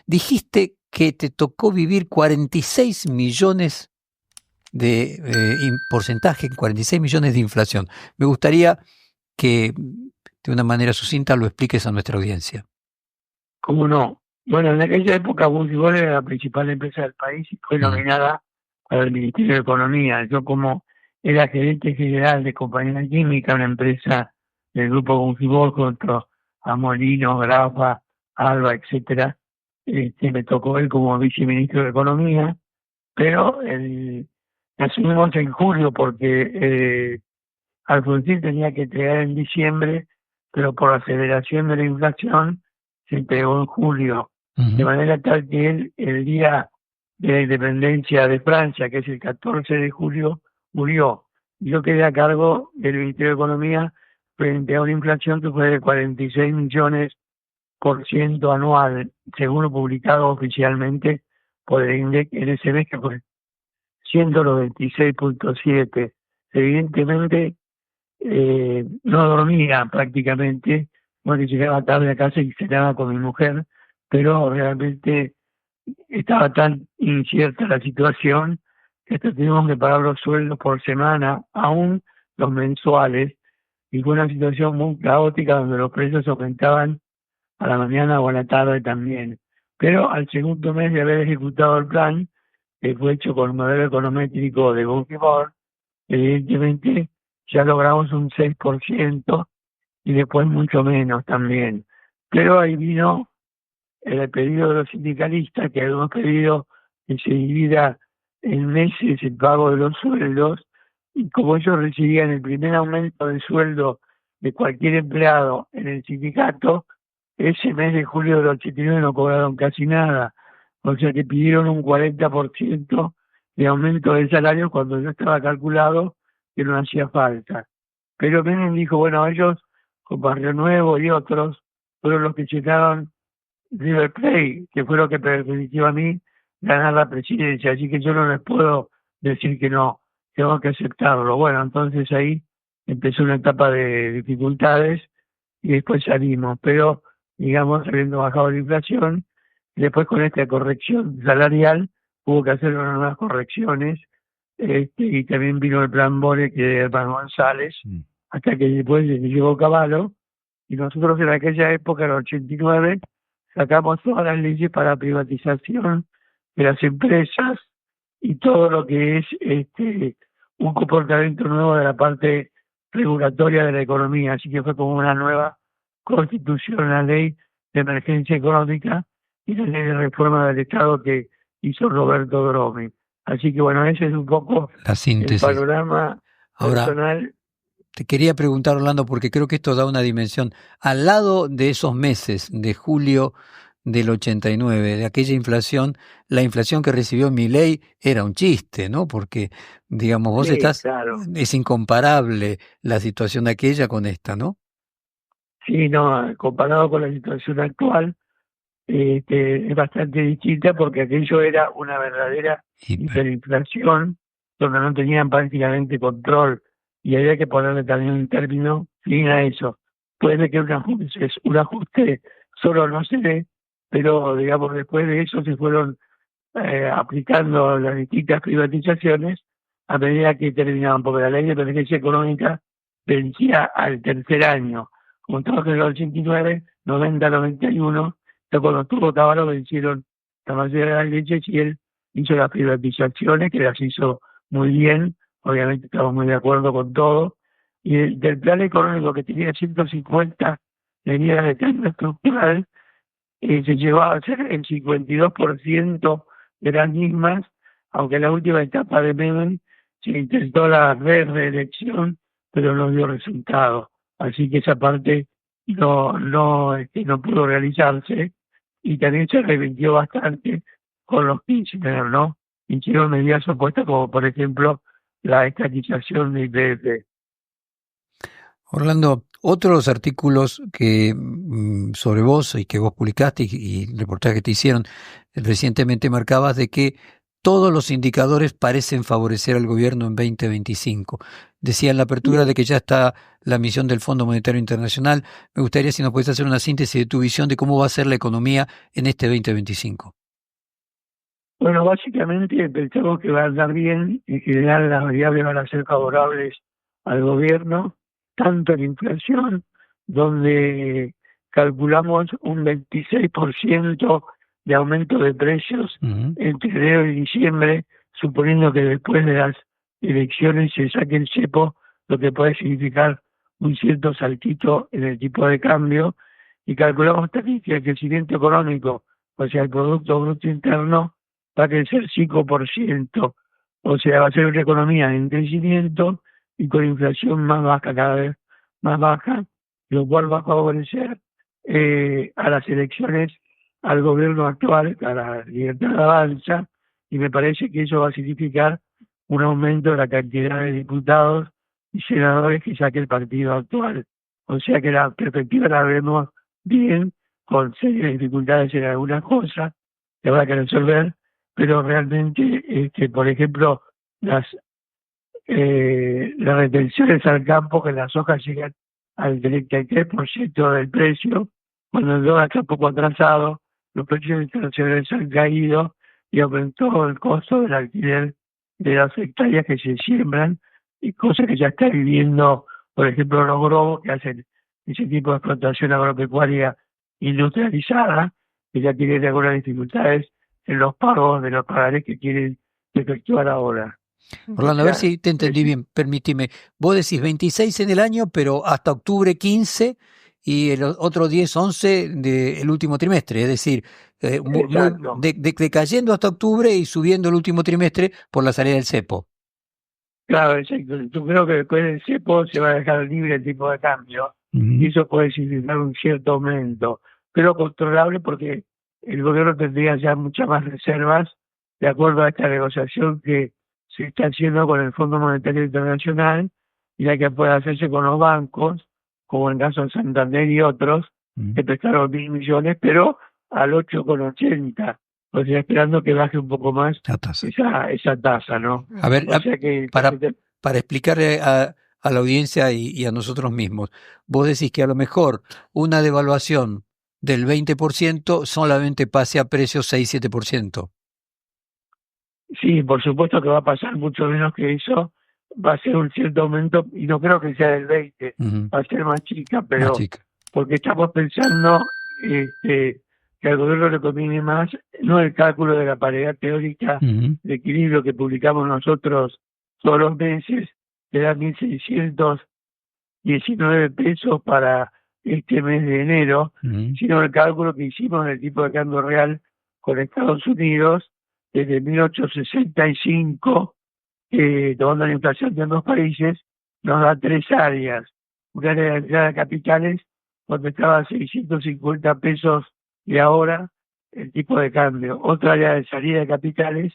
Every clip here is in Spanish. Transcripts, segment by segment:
Dijiste que te tocó vivir 46 millones de porcentaje, 46 millones de inflación. Me gustaría que de una manera sucinta lo expliques a nuestra audiencia. ¿Cómo no? Bueno, en aquella época Bungiol era la principal empresa del país y fue nominada para el Ministerio de Economía. Yo como era gerente general de Compañía Química, una empresa del grupo Bungiol junto a Molino, Grafa, Alba, etcétera, me tocó él como viceministro de Economía, pero asumimos en julio porque Alfonsín tenía que entregar en diciembre, pero por aceleración de la inflación se entregó en julio, de manera tal que él, el día de la independencia de Francia, que es el 14 de julio, murió. Yo quedé a cargo del Ministerio de Economía frente a una inflación que fue de 46 millones por ciento anual, según lo publicado oficialmente por el INDEC en ese mes, que fue 196.7. Evidentemente, no dormía prácticamente, bueno, llegaba tarde a casa y cenaba con mi mujer, pero realmente estaba tan incierta la situación que hasta tuvimos que pagar los sueldos por semana, aún los mensuales, y fue una situación muy caótica donde los precios aumentaban a la mañana o a la tarde también. Pero al segundo mes de haber ejecutado el plan, que fue hecho con un modelo econométrico de Bungiboard, evidentemente ya logramos un 6% y después mucho menos también. Pero ahí vino el pedido de los sindicalistas, que habíamos pedido que se divida en meses el pago de los sueldos, y como ellos recibían el primer aumento de sueldo de cualquier empleado en el sindicato, ese mes de julio del 89 no cobraron casi nada. O sea que pidieron un 40% de aumento del salario cuando ya estaba calculado que no hacía falta. Pero Menem dijo, bueno, ellos, con Barrio Nuevo y otros, fueron los que llegaron River Plate, que fue lo que me permitió a mí ganar la presidencia, así que yo no les puedo decir que no, tengo que aceptarlo. Bueno, entonces ahí empezó una etapa de dificultades y después salimos, pero digamos, habiendo bajado la inflación, y después con esta corrección salarial hubo que hacer unas nuevas correcciones, y también vino el plan Bore que de Hermano González, hasta que después llegó Cavallo, y nosotros en aquella época, en el 89, sacamos todas las leyes para privatización de las empresas y todo lo que es un comportamiento nuevo de la parte regulatoria de la economía. Así que fue como una nueva constitución, una ley de emergencia económica y la ley de reforma del Estado que hizo Roberto Gromi. Así que bueno, ese es un poco la síntesis. El panorama personal. Te quería preguntar, Orlando, porque creo que esto da una dimensión. Al lado de esos meses de julio del 89, de aquella inflación, la inflación que recibió Milei era un chiste, ¿no? Porque, digamos, vos estás, claro. Es incomparable la situación aquella con esta, ¿no? Sí, no, comparado con la situación actual, es bastante distinta porque aquello era una verdadera hiperinflación donde no tenían prácticamente control y había que ponerle también un término fin a eso. Puede que un ajuste solo no se dé, pero digamos después de eso se fueron aplicando las distintas privatizaciones a medida que terminaban, porque la ley de emergencia económica vencía al tercer año. Como estamos en el 89, 90, 91, ya cuando estuvo Cavallo vencieron la mayoría de las leyes y él hizo las privatizaciones, que las hizo muy bien, obviamente estamos muy de acuerdo con todo, y del plan económico que tenía 150 medidas de cambio estructural, se llegó a hacer el 52% de las mismas, aunque en la última etapa de Menem se intentó la reelección, pero no dio resultado. Así que esa parte no pudo realizarse y también se arrepintió bastante con los Kirchner, ¿no? Hicieron medidas opuestas como por ejemplo la estatización de IPF. Orlando, otros artículos que sobre vos y que vos publicaste y reportajes que te hicieron recientemente marcabas de que todos los indicadores parecen favorecer al gobierno en 2025. Decía en la apertura de que ya está la misión del Fondo Monetario Internacional. Me gustaría si nos puedes hacer una síntesis de tu visión de cómo va a ser la economía en este 2025. Bueno, básicamente pensamos que va a andar bien. En general, las variables van a ser favorables al gobierno, tanto en inflación, donde calculamos un 26% de aumento de precios entre enero y diciembre, suponiendo que después de las elecciones se saque el cepo, lo que puede significar un cierto saltito en el tipo de cambio, y calculamos también que el crecimiento económico, o sea, el Producto Bruto Interno, va a crecer 5%, o sea, va a ser una economía en crecimiento y con inflación más baja, cada vez más baja, lo cual va a favorecer a las elecciones, al gobierno actual, a la Libertad Avanza, y me parece que eso va a significar un aumento de la cantidad de diputados y senadores que saque el partido actual. O sea que la perspectiva la vemos bien, con serias dificultades en algunas cosas que habrá que resolver, pero realmente, por ejemplo, las retenciones al campo, que las hojas llegan al 33% del precio, cuando el dólar está un poco atrasado, los precios internacionales han caído y aumentó el costo del alquiler de las hectáreas que se siembran, y cosas que ya está viviendo, por ejemplo, los grobos que hacen ese tipo de explotación agropecuaria industrializada, que ya tienen algunas dificultades en los pagos de los pagarés que quieren efectuar ahora. Orlando, a ver si te entendí bien, permíteme. Vos decís 26 en el año, pero hasta octubre 15 y el otro 10, 11 del último trimestre, es decir, decayendo hasta octubre y subiendo el último trimestre por la salida del cepo. Claro, exacto. Yo creo que después del cepo se va a dejar libre el tipo de cambio y eso puede significar un cierto aumento, pero controlable porque el gobierno tendría ya muchas más reservas de acuerdo a esta negociación que se está haciendo con el Fondo Monetario Internacional y la que puede hacerse con los bancos, como en el caso de Santander y otros, que prestaron 1.000 millones, pero al 8,80, o sea, esperando que baje un poco más esa tasa, ¿no? A ver, o sea que para explicarle a la audiencia y a nosotros mismos, vos decís que a lo mejor una devaluación del 20% solamente pase a precios 6-7%. Sí, por supuesto que va a pasar mucho menos que eso, va a ser un cierto aumento, y no creo que sea del 20, va a ser más chica, pero porque estamos pensando que al gobierno le conviene más, no el cálculo de la paridad teórica de equilibrio que publicamos nosotros todos los meses, que da 1.619 pesos para este mes de enero, sino el cálculo que hicimos del tipo de cambio real con Estados Unidos desde 1865, tomando la inflación de ambos países, nos da 3 áreas. Una área de entrada de capitales, donde estaba a 650 pesos de ahora el tipo de cambio. Otra área de salida de capitales,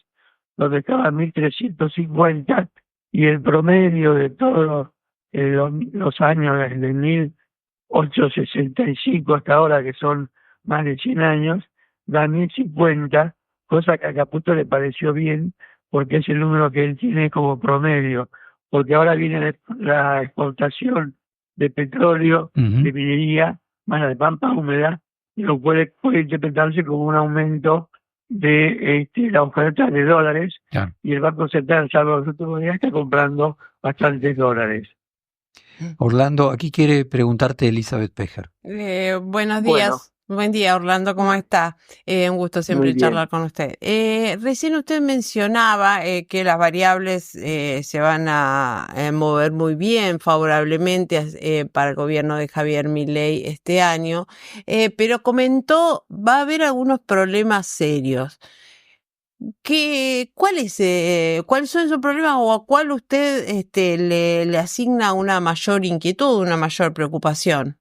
donde estaba a 1.350, y el promedio de todos los años, desde 1865 hasta ahora, que son más de 100 años, da 1.050, cosa que a Caputo le pareció bien, porque es el número que él tiene como promedio, porque ahora viene la exportación de petróleo, de minería, más de pampa húmeda, y lo cual puede interpretarse como un aumento de la oferta de dólares, y el Banco Central, salvo los últimos días, está comprando bastantes dólares. Orlando, aquí quiere preguntarte Elizabeth Pejer. Buenos días. Buen día, Orlando, ¿cómo está? Un gusto siempre charlar con usted. Recién usted mencionaba que las variables se van a mover muy bien, favorablemente para el gobierno de Javier Milei este año, pero comentó va a haber algunos problemas serios. ¿Cuáles son esos problemas o a cuál usted le asigna una mayor inquietud, una mayor preocupación?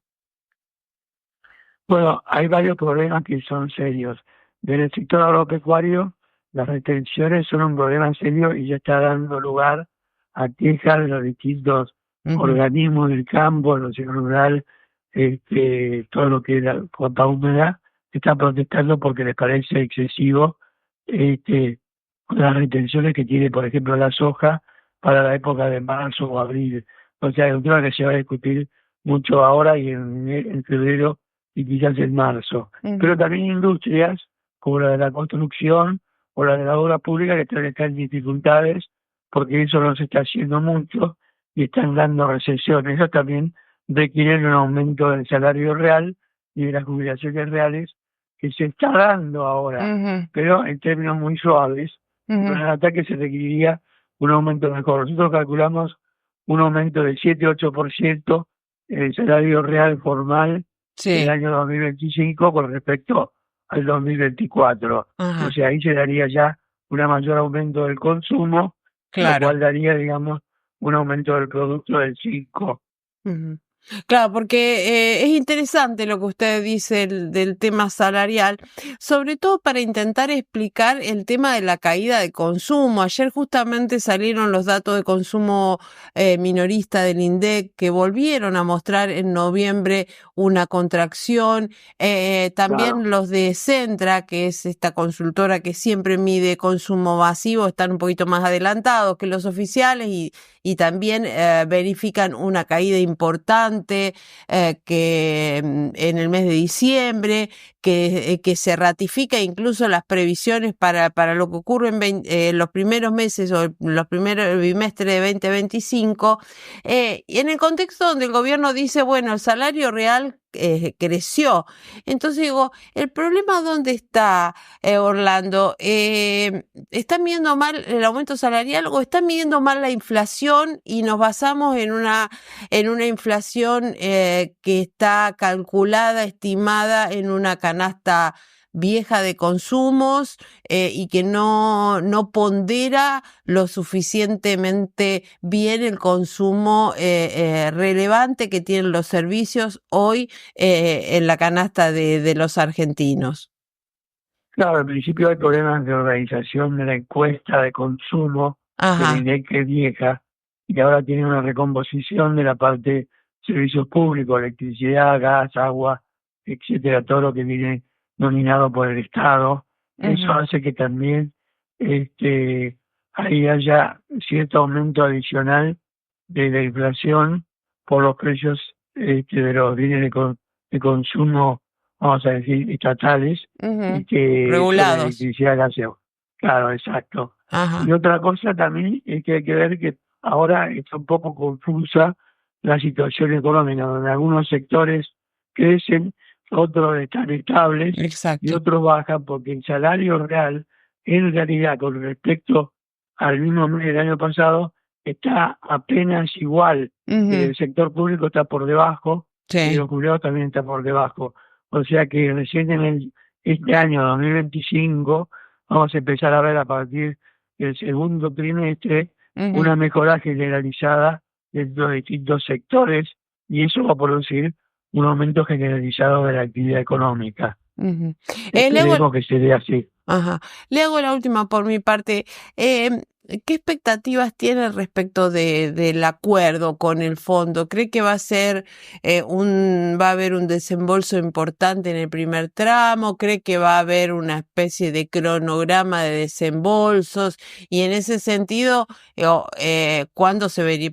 Bueno, hay varios problemas que son serios. En el sector agropecuario, las retenciones son un problema serio y ya está dando lugar a quejas de los distintos organismos del campo, el sector rural, todo lo que es la pampa húmeda, están protestando porque les parece excesivo con las retenciones que tiene, por ejemplo, la soja para la época de marzo o abril. O sea, es un tema que se va a discutir mucho ahora y en febrero y quizás en marzo. Pero también industrias como la de la construcción o la de la obra pública que están en dificultades porque eso no se está haciendo mucho y están dando recesión. Eso también requiere un aumento del salario real y de las jubilaciones reales que se está dando ahora, pero en términos muy suaves. Con el ataque se requeriría un aumento mejor. Nosotros calculamos un aumento del 7-8% en el salario real formal en el año 2025 con respecto al 2024. O sea, ahí se daría ya un mayor aumento del consumo, lo cual daría, digamos, un aumento del producto del 5%. Claro, porque es interesante lo que usted dice del tema salarial, sobre todo para intentar explicar el tema de la caída de consumo. Ayer justamente salieron los datos de consumo minorista del INDEC que volvieron a mostrar en noviembre una contracción. También los de Centra, que es esta consultora que siempre mide consumo masivo, están un poquito más adelantados que los oficiales y también verifican una caída importante que en el mes de diciembre, que se ratifica incluso las previsiones para lo que ocurre en los primeros meses o los primeros bimestres de 2025, y en el contexto donde el gobierno dice, bueno, el salario real creció. Entonces digo, ¿el problema dónde está, Orlando? ¿Están midiendo mal el aumento salarial o están midiendo mal la inflación y nos basamos en una inflación que está calculada, estimada en una canasta vieja de consumos y que no pondera lo suficientemente bien el consumo relevante que tienen los servicios hoy en la canasta de los argentinos? Claro, al principio hay problemas de organización de la encuesta de consumo del INDEC, que es vieja, y ahora tiene una recomposición de la parte de servicios públicos, electricidad, gas, agua, etcétera, todo lo que viene nominado por el Estado. Eso hace que también ahí haya cierto aumento adicional de la inflación por los precios de los bienes de consumo, vamos a decir, estatales, y que regulados. la electricidad, gas, claro, exacto. Y otra cosa también es que hay que ver que ahora está un poco confusa la situación económica, donde algunos sectores crecen, otros están estables. Exacto. Y otros bajan, porque el salario real, en realidad, con respecto al mismo mes del año pasado, está apenas igual. El sector público está por debajo, y los jubilados también están por debajo. O sea que recién en este año 2025 vamos a empezar a ver a partir del segundo trimestre una mejora generalizada dentro de distintos sectores, y eso va a producir un aumento generalizado de la actividad económica. Esperemos que se dé así. Le hago la última por mi parte. ¿Qué expectativas tiene respecto del acuerdo con el fondo? ¿Cree que va a ser va a haber un desembolso importante en el primer tramo? ¿Cree que va a haber una especie de cronograma de desembolsos? Y en ese sentido, ¿cuándo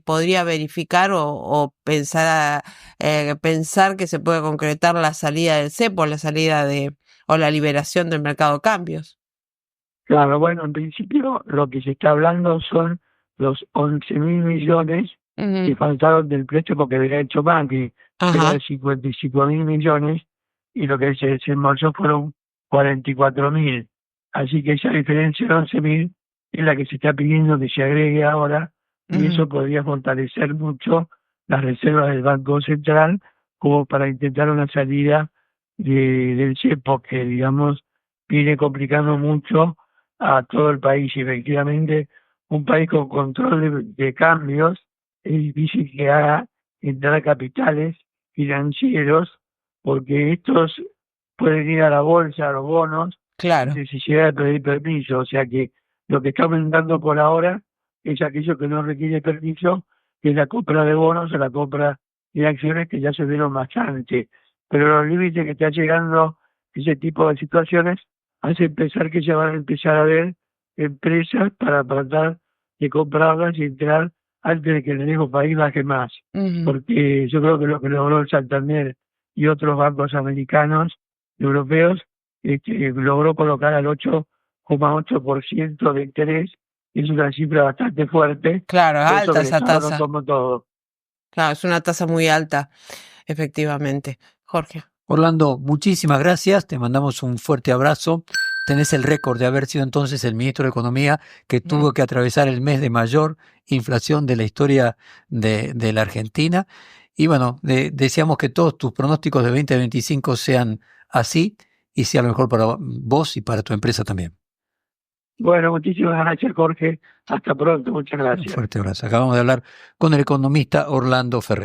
podría verificar o pensar que se puede concretar la salida del cepo, la salida o la liberación del mercado de cambios? Claro, bueno, en principio lo que se está hablando son los 11.000 millones que faltaron del préstamo que había hecho Macri, que era de 55.000 millones, y lo que se desembolsó fueron 44.000. Así que esa diferencia de 11.000 es la que se está pidiendo que se agregue ahora, y eso podría fortalecer mucho las reservas del Banco Central como para intentar una salida del cepo, que digamos viene complicando mucho a todo el país. Y efectivamente un país con control de cambios es difícil que haga entrar capitales financieros, porque estos pueden ir a la bolsa, a los bonos, sin necesidad de pedir permiso. O sea que lo que está aumentando por ahora es aquello que no requiere permiso, que es la compra de bonos o la compra de acciones, que ya se vieron bastante. Pero los límites que está llegando ese tipo de situaciones hace pensar que se van a empezar a ver empresas para tratar de comprarlas y entrar antes de que el riesgo país baje más. Porque yo creo que lo que logró el Santander y otros bancos americanos, europeos, logró colocar al 8,8% de interés. Es una cifra bastante fuerte. Claro, es alta esa tasa. Como todo. Claro, es una tasa muy alta, efectivamente. Jorge. Orlando, muchísimas gracias. Te mandamos un fuerte abrazo. Tenés el récord de haber sido entonces el ministro de Economía que tuvo que atravesar el mes de mayor inflación de la historia de la Argentina. Y bueno, deseamos que todos tus pronósticos de 2025 sean así y sea lo mejor para vos y para tu empresa también. Bueno, muchísimas gracias, Jorge. Hasta pronto. Muchas gracias. Un fuerte abrazo. Acabamos de hablar con el economista Orlando Ferrer.